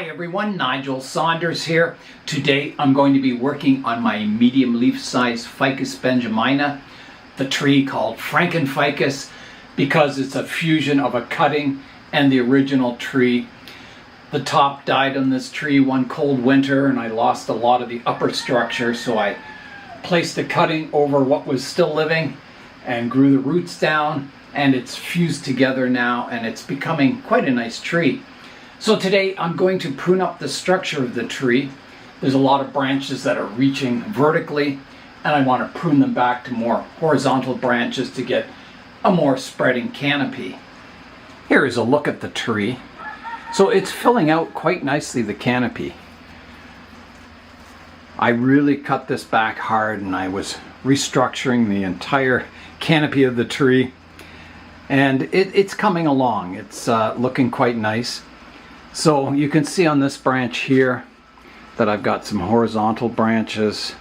Hi everyone, Nigel Saunders here. Today I'm going to be working on my medium leaf size Ficus benjamina, the tree called FrankenFicus, because it's a fusion of a cutting and the original tree. The top died on this tree one cold winter and I lost a lot of the upper structure, so I placed the cutting over what was still living and grew the roots down, and it's fused together now and it's becoming quite a nice tree. So today I'm going to prune up the structure of the tree. There's a lot of branches that are reaching vertically and I want to prune them back to more horizontal branches to get a more spreading canopy. Here is a look at the tree. So it's filling out quite nicely the canopy. I really cut this back hard and I was restructuring the entire canopy of the tree, and it's coming along. It's looking quite nice. So you can see on this branch here that I've got some horizontal branches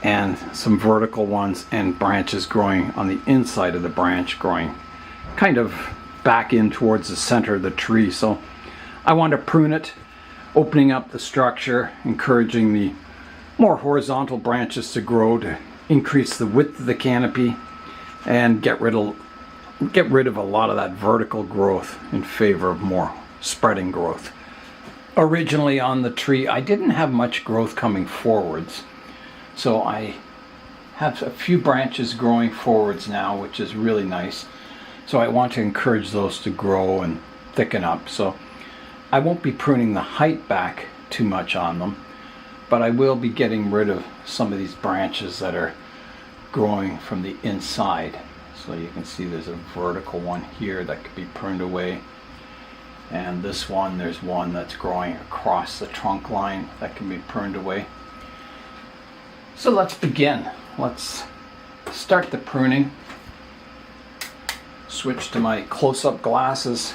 and some vertical ones, and branches growing on the inside of the branch, growing kind of back in towards the center of the tree. So I want to prune it, opening up the structure, encouraging the more horizontal branches to grow to increase the width of the canopy and get rid of a lot of that vertical growth in favor of more spreading growth. Originally on the tree I didn't have much growth coming forwards, so I have a few branches growing forwards now, which is really nice. So I want to encourage those to grow and thicken up. So I won't be pruning the height back too much on them, but I will be getting rid of some of these branches that are growing from the inside. So you can see there's a vertical one here that could be pruned away. And this one, there's one that's growing across the trunk line that can be pruned away. So let's begin. Let's start the pruning. Switch to my close-up glasses.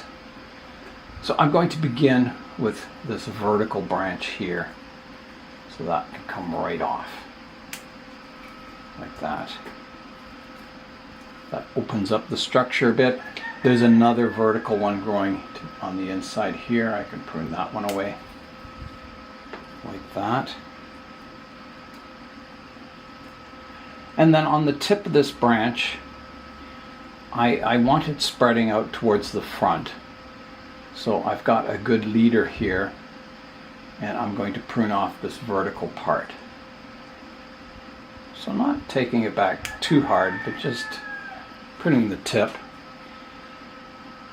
So I'm going to begin with this vertical branch here. So that can come right off. Like that. That opens up the structure a bit. There's another vertical one growing on the inside here. I can prune that one away like that. And then on the tip of this branch, I want it spreading out towards the front. So I've got a good leader here and I'm going to prune off this vertical part. So I'm not taking it back too hard, but just pruning the tip.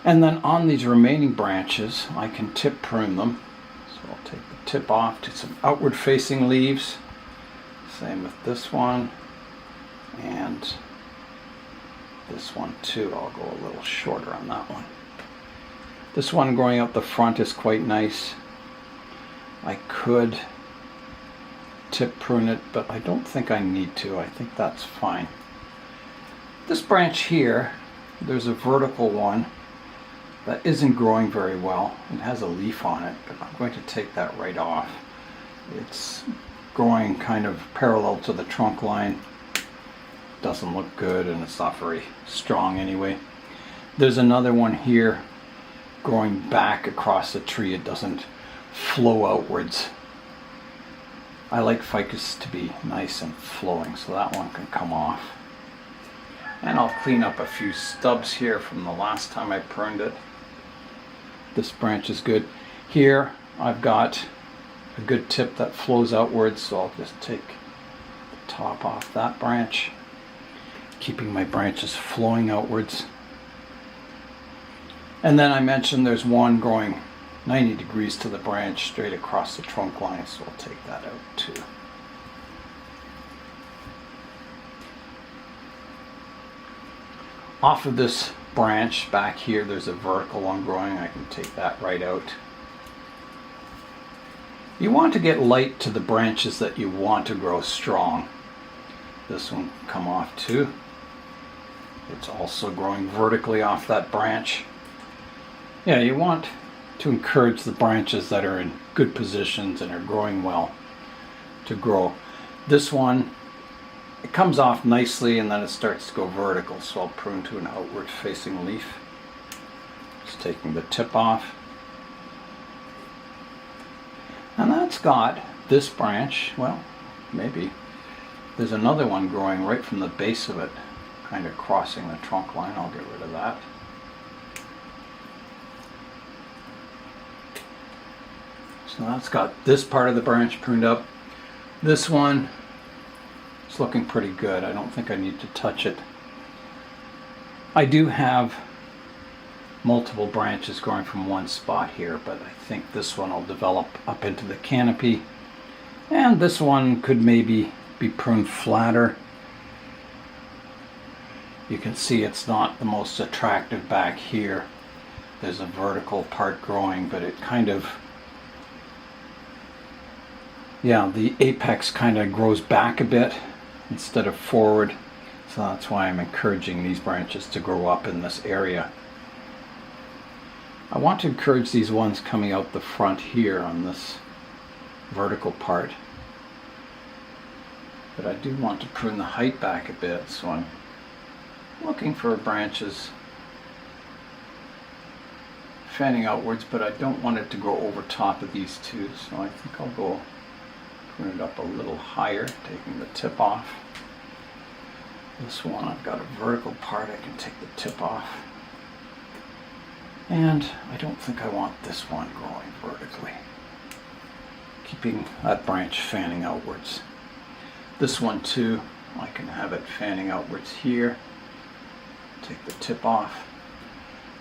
And then on these remaining branches, I can tip prune them. So I'll take the tip off to some outward facing leaves. Same with this one and this one too. I'll go a little shorter on that one. This one growing out the front is quite nice. I could tip prune it, but I don't think I need to. I think that's fine. This branch here, there's a vertical one that isn't growing very well. It has a leaf on it, but I'm going to take that right off. It's growing kind of parallel to the trunk line. Doesn't look good and it's not very strong anyway. There's another one here growing back across the tree. It doesn't flow outwards. I like ficus to be nice and flowing, so that one can come off. And I'll clean up a few stubs here from the last time I pruned it. This branch is good. Here I've got a good tip that flows outwards, so I'll just take the top off that branch, keeping my branches flowing outwards. And then I mentioned there's one growing 90 degrees to the branch straight across the trunk line, so I'll take that out too. Off of this branch back here, there's a vertical one growing. I can take that right out. You want to get light to the branches that you want to grow strong. This one can come off too. It's also growing vertically off that branch. Yeah, you want to encourage the branches that are in good positions and are growing well to grow. This one, it comes off nicely and then it starts to go vertical, so I'll prune to an outward facing leaf. Just taking the tip off. And that's got this branch, well, maybe. There's another one growing right from the base of it, kind of crossing the trunk line. I'll get rid of that. So that's got this part of the branch pruned up. This one is looking pretty good. I don't think I need to touch it. I do have multiple branches growing from one spot here, but I think this one will develop up into the canopy. And this one could maybe be pruned flatter. You can see it's not the most attractive back here. There's a vertical part growing, but it kind of, yeah, the apex kind of grows back a bit instead of forward. So that's why I'm encouraging these branches to grow up in this area. I want to encourage these ones coming out the front here on this vertical part. But I do want to prune the height back a bit, so I'm looking for branches fanning outwards, but I don't want it to grow over top of these two, so I think I'll go prune it up a little higher, taking the tip off. This one, I've got a vertical part, I can take the tip off. And I don't think I want this one growing vertically. Keeping that branch fanning outwards. This one too, I can have it fanning outwards here. Take the tip off.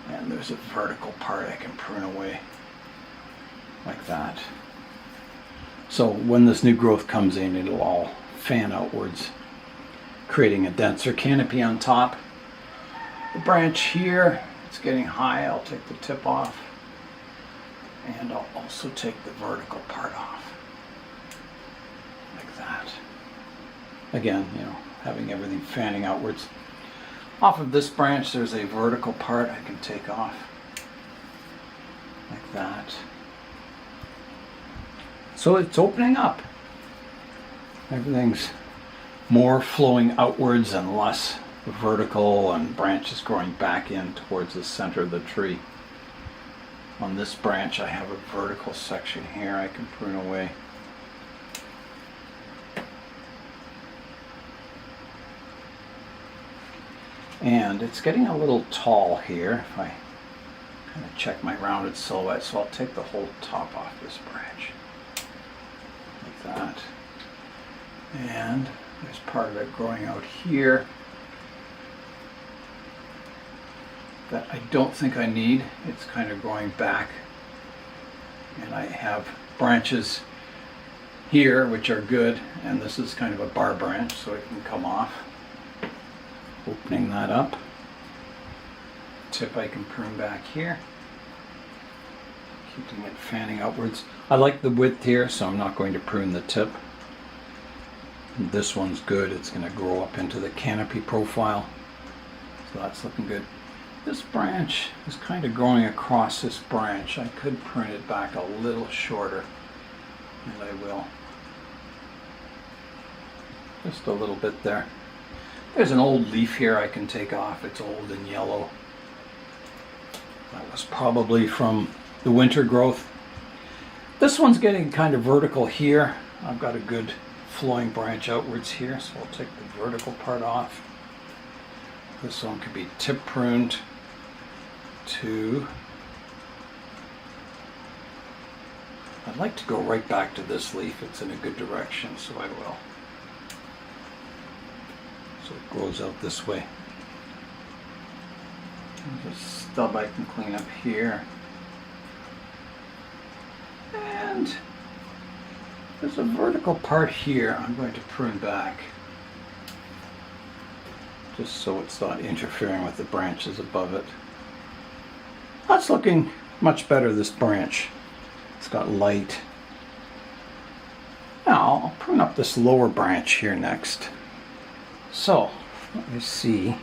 And there's a vertical part I can prune away. Like that. So when this new growth comes in, it'll all fan outwards, creating a denser canopy on top. The branch here, it's getting high, I'll take the tip off. And I'll also take the vertical part off. Like that. Again, you know, having everything fanning outwards. Off of this branch, there's a vertical part I can take off. Like that. So it's opening up. Everything's more flowing outwards and less vertical, and branches growing back in towards the center of the tree. On this branch I have a vertical section here I can prune away. And it's getting a little tall here if I kind of check my rounded silhouette, so I'll take the whole top off this branch. Like that. And there's part of it growing out here that I don't think I need. It's kind of growing back. And I have branches here which are good, and this is kind of a bar branch, so it can come off. Opening that up. Tip I can prune back here. Keeping it fanning outwards. I like the width here, so I'm not going to prune the tip. This one's good. It's going to grow up into the canopy profile. So that's looking good. This branch is kind of growing across this branch. I could prune it back a little shorter, and I will. Just a little bit there. There's an old leaf here I can take off. It's old and yellow. That was probably from the winter growth. This one's getting kind of vertical here. I've got a good flowing branch outwards here, so I'll take the vertical part off. This one could be tip pruned to... I'd like to go right back to this leaf. It's in a good direction, so I will. So it grows out this way. There's a stub I can clean up here. And there's a vertical part here I'm going to prune back, just so it's not interfering with the branches above it. That's looking much better, this branch. It's got light. Now I'll prune up this lower branch here next. So let me see.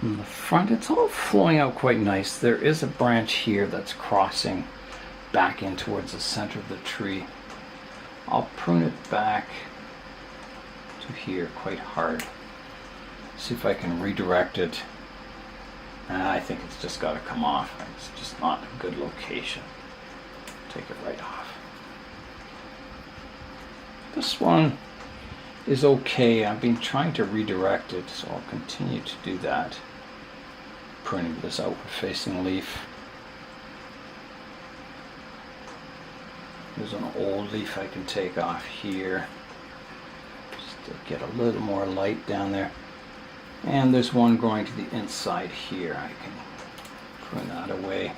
From the front, it's all flowing out quite nice. There is a branch here that's crossing back in towards the center of the tree. I'll prune it back to here quite hard. See if I can redirect it. I think it's just got to come off. It's just not a good location. Take it right off. This one is okay. I've been trying to redirect it, so I'll continue to do that. Pruning this outward facing leaf. There's an old leaf I can take off here, just to get a little more light down there. And there's one growing to the inside here. I can prune that away.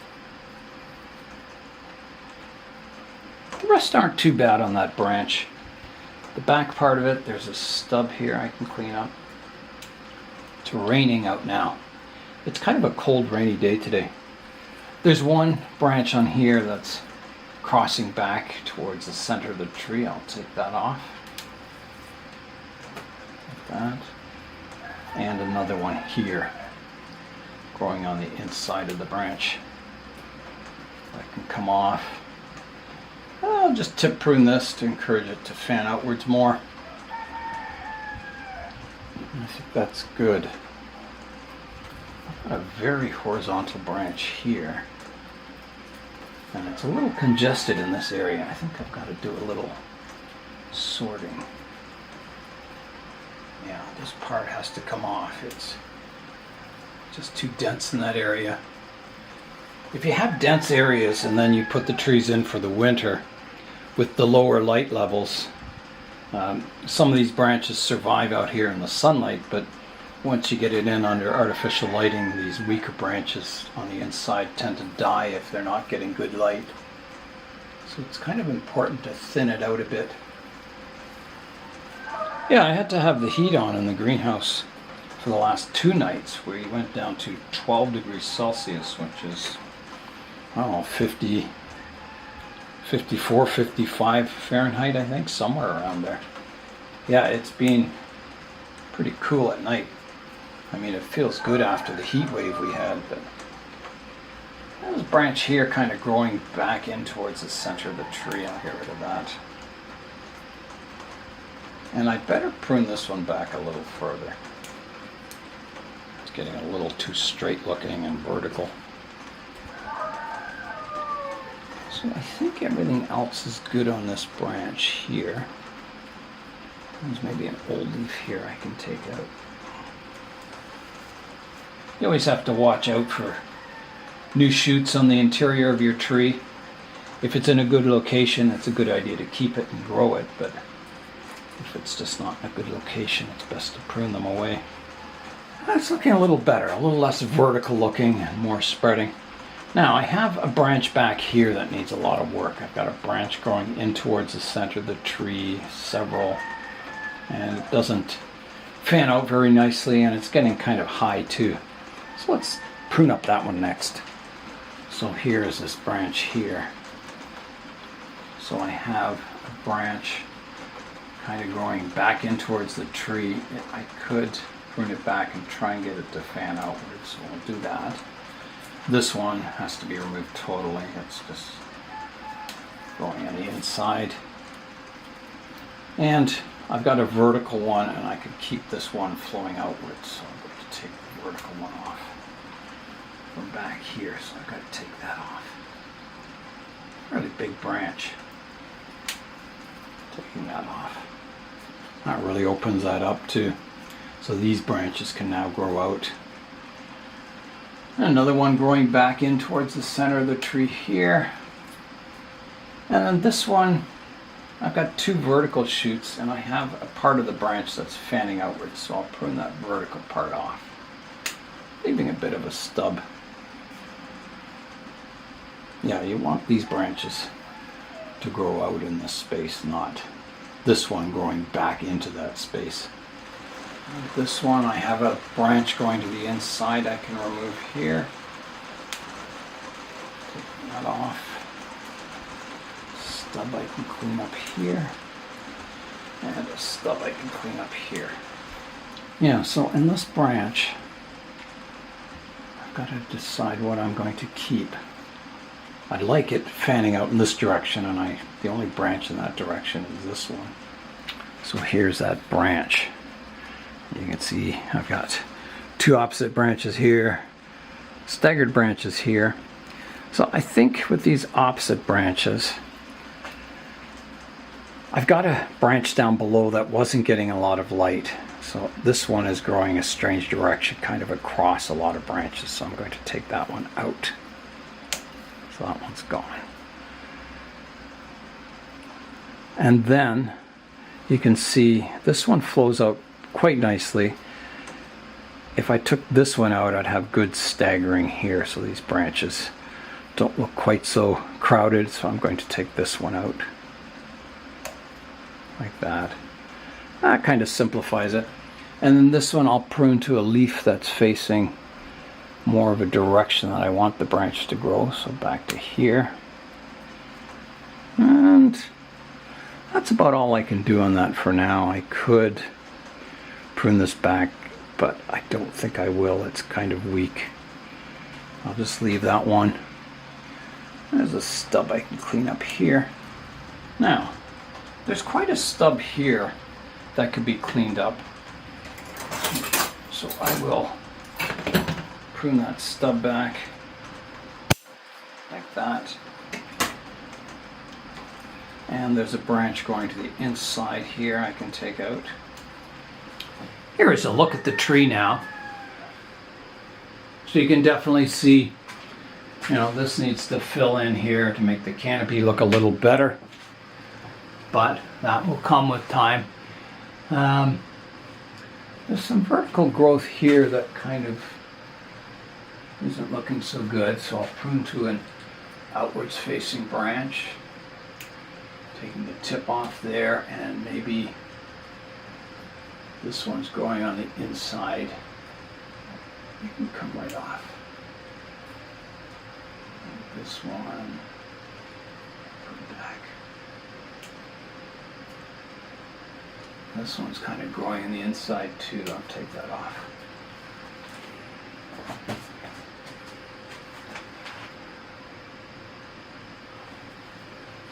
The rest aren't too bad on that branch. The back part of it, there's a stub here I can clean up. It's raining out now. It's kind of a cold, rainy day today. There's one branch on here that's crossing back towards the center of the tree. I'll take that off. Like that. And another one here, growing on the inside of the branch. That can come off. I'll just tip prune this to encourage it to fan outwards more. I think that's good. I've got a very horizontal branch here. And it's a little congested in this area. I think I've got to do a little sorting. Yeah, this part has to come off. It's just too dense in that area. If you have dense areas and then you put the trees in for the winter with the lower light levels, some of these branches survive out here in the sunlight, but once you get it in under artificial lighting, these weaker branches on the inside tend to die if they're not getting good light. So it's kind of important to thin it out a bit. Yeah, I had to have the heat on in the greenhouse for the last 2 nights. We went down to 12 degrees Celsius, which is, I don't know, 50, 54, 55 Fahrenheit, I think, somewhere around there. Yeah, it's been pretty cool at night. I mean, it feels good after the heat wave we had, but this branch here kind of growing back in towards the center of the tree. I'll get rid of that. And I'd better prune this one back a little further. It's getting a little too straight looking and vertical. So I think everything else is good on this branch here. There's maybe an old leaf here I can take out. You always have to watch out for new shoots on the interior of your tree. If it's in a good location, it's a good idea to keep it and grow it, but if it's just not in a good location, it's best to prune them away. That's looking a little better, a little less vertical looking and more spreading. Now I have a branch back here that needs a lot of work. I've got a branch growing in towards the center of the tree, several, and it doesn't fan out very nicely, and it's getting kind of high too. So let's prune up that one next. So here is this branch here. So I have a branch kind of growing back in towards the tree. I could prune it back and try and get it to fan outwards, so we'll do that. This one has to be removed totally. It's just going on the inside. And I've got a vertical one, and I could keep this one flowing outwards, so I'm going to take the vertical one off from back here, so I've got to take that off. Really big branch. Taking that off. That really opens that up too. So these branches can now grow out. And another one growing back in towards the center of the tree here. And then this one, I've got 2 vertical shoots, and I have a part of the branch that's fanning outwards, so I'll prune that vertical part off, leaving a bit of a stub. Yeah, you want these branches to grow out in this space, not this one growing back into that space. And this one, I have a branch going to the inside I can remove here. Take that off. Stub I can clean up here, and a stub I can clean up here. Yeah, so in this branch, I've got to decide what I'm going to keep. I like it fanning out in this direction, and the only branch in that direction is this one. So here's that branch. You can see I've got 2 opposite branches here, staggered branches here. So I think with these opposite branches, I've got a branch down below that wasn't getting a lot of light. So this one is growing a strange direction, kind of across a lot of branches. So I'm going to take that one out. So that one's gone. And then you can see this one flows out quite nicely. If I took this one out, I'd have good staggering here. So these branches don't look quite so crowded. So I'm going to take this one out. Like that. That kind of simplifies it. And then this one I'll prune to a leaf that's facing more of a direction that I want the branch to grow. So back to here. And that's about all I can do on that for now. I could prune this back, but I don't think I will. It's kind of weak. I'll just leave that one. There's a stub I can clean up here. Now, there's quite a stub here that could be cleaned up. So I will prune that stub back like that. And there's a branch going to the inside here I can take out. Here is a look at the tree now. So you can definitely see, you know, this needs to fill in here to make the canopy look a little better. But that will come with time. There's some vertical growth here that kind of isn't looking so good, so I'll prune to an outwards facing branch, taking the tip off there, and maybe this one's growing on the inside. You can come right off. And this one, put back. This one's kind of growing on the inside too. I'll take that off.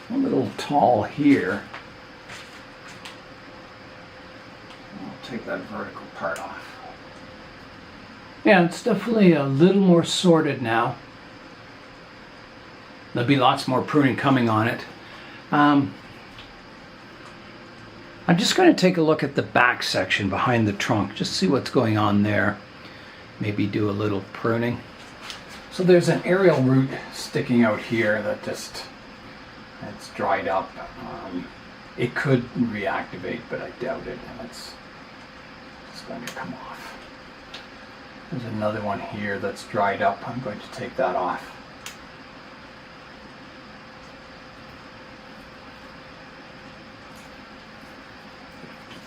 A little tall here. I'll take that vertical part off. Yeah, it's definitely a little more sorted now. There'll be lots more pruning coming on it. I'm just going to take a look at the back section behind the trunk, just see what's going on there. Maybe do a little pruning. So there's an aerial root sticking out here that just, it's dried up. It could reactivate, but I doubt it, and it's going to come off. There's another one here that's dried up. I'm going to take that off.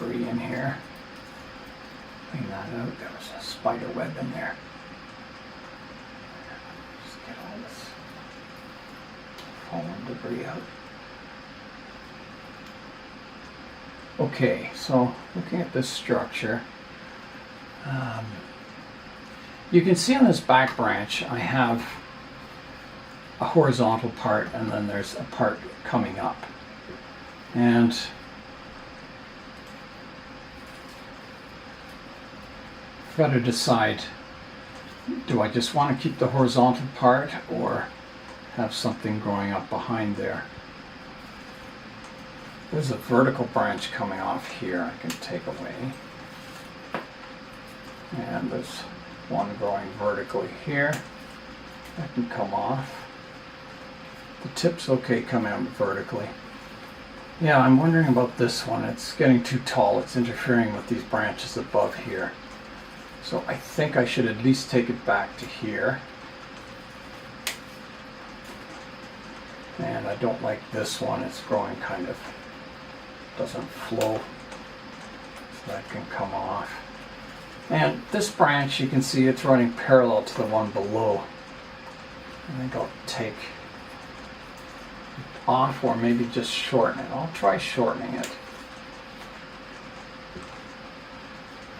Debris in here. Clean that out. There was a spider web in there. Just get all this fallen debris out. Okay, so looking at this structure, you can see on this back branch I have a horizontal part, and then there's a part coming up. And I've got to decide, do I just want to keep the horizontal part or have something growing up behind there? There's a vertical branch coming off here I can take away. And there's one growing vertically here that can come off. The tip's okay coming out vertically. Yeah, I'm wondering about this one. It's getting too tall. It's interfering with these branches above here. So I think I should at least take it back to here. And I don't like this one. It's growing kind of, doesn't flow. So that can come off. And this branch, you can see it's running parallel to the one below. I think I'll take it off, or maybe just shorten it. I'll try shortening it.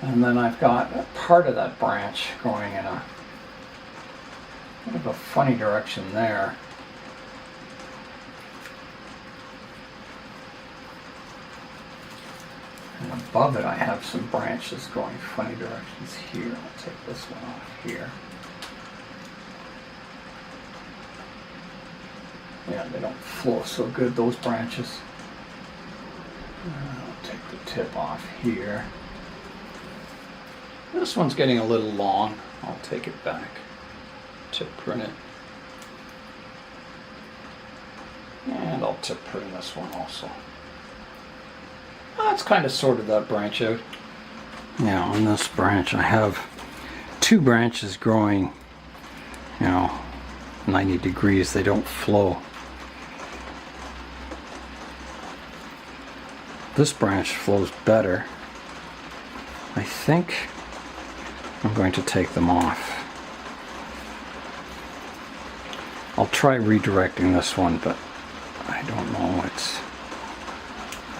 And then I've got a part of that branch going in a kind of a funny direction there. And above it I have some branches going funny directions here. I'll take this one off here. Yeah, they don't flow so good, those branches. I'll take the tip off here. This one's getting a little long. I'll take it back to prune it. And I'll tip prune this one also. That's kind of sorted that branch out. Now on this branch I have two branches growing, 90 degrees. They don't flow. This branch flows better. I think I'm going to take them off. I'll try redirecting this one, but I don't know. It's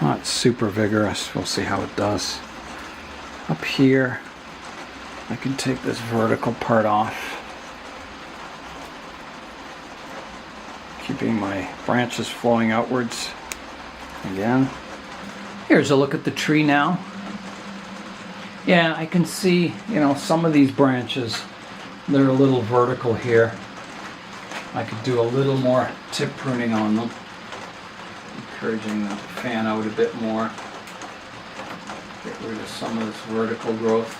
not super vigorous. We'll see how it does. Up here, I can take this vertical part off, keeping my branches flowing outwards again. Here's a look at the tree now. Yeah, I can see, some of these branches, they're a little vertical here. I could do a little more tip pruning on them, encouraging them to fan out a bit more. Get rid of some of this vertical growth.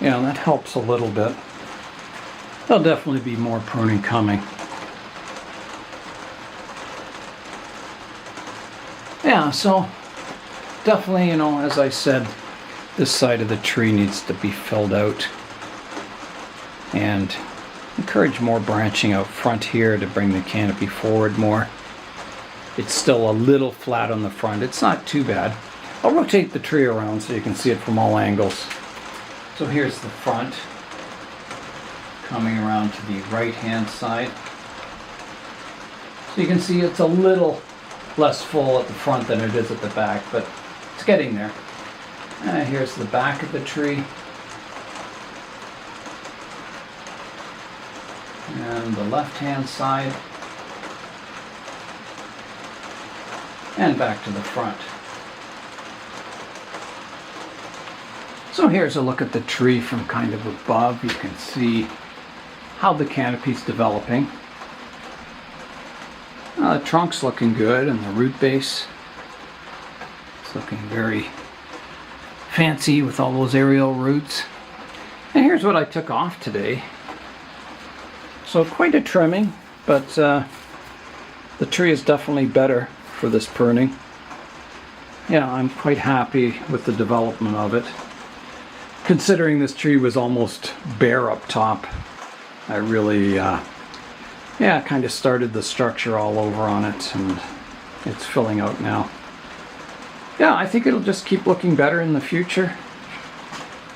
Yeah, that helps a little bit. There'll definitely be more pruning coming. Yeah, so definitely, as I said, this side of the tree needs to be filled out. And encourage more branching out front here to bring the canopy forward more. It's still a little flat on the front. It's not too bad. I'll rotate the tree around so you can see it from all angles. So here's the front, coming around to the right hand side. So you can see it's a little less full at the front than it is at the back, but it's getting there. And here's the back of the tree. And the left hand side. And back to the front. So here's a look at the tree from kind of above. You can see how the canopy's developing. The trunk's looking good, and the root base is looking very fancy with all those aerial roots. And here's what I took off today. So quite a trimming, but the tree is definitely better for this pruning. Yeah, I'm quite happy with the development of it. Considering this tree was almost bare up top, I really kind of started the structure all over on it, and it's filling out now. Yeah, I think it'll just keep looking better in the future.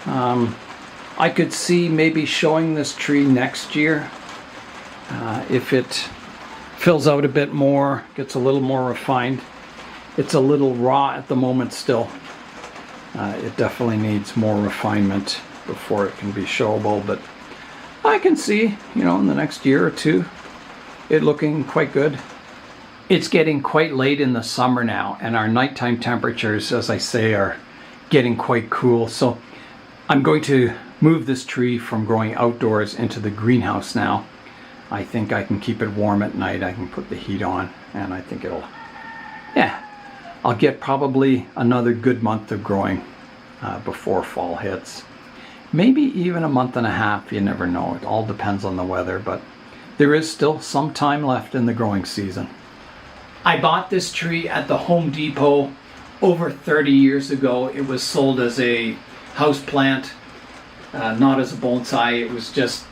I could see maybe showing this tree next year if it fills out a bit more, gets a little more refined. It's a little raw at the moment still. It definitely needs more refinement before it can be showable, but I can see, in the next year or two, it looking quite good. It's getting quite late in the summer now, and our nighttime temperatures, as I say, are getting quite cool. So I'm going to move this tree from growing outdoors into the greenhouse now. I think I can keep it warm at night. I can put the heat on, and I think I'll get probably another good month of growing before fall hits. Maybe even a month and a half, you never know. It all depends on the weather, but there is still some time left in the growing season. I bought this tree at the Home Depot over 30 years ago. It was sold as a house plant, not as a bonsai. It was just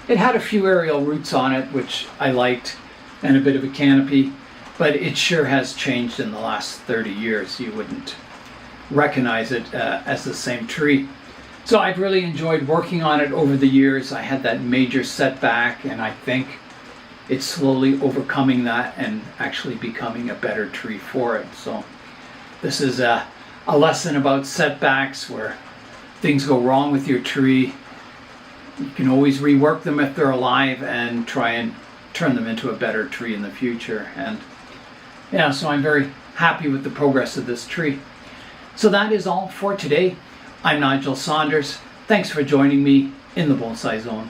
it had a few aerial roots on it, which I liked, and a bit of a canopy, but it sure has changed in the last 30 years. You wouldn't recognize it as the same tree. So I've really enjoyed working on it over the years. I had that major setback, and I think it's slowly overcoming that and actually becoming a better tree for it. So this is a lesson about setbacks, where things go wrong with your tree. You can always rework them if they're alive and try and turn them into a better tree in the future. And so I'm very happy with the progress of this tree. So that is all for today. I'm Nigel Saunders. Thanks for joining me in the Bonsai Zone.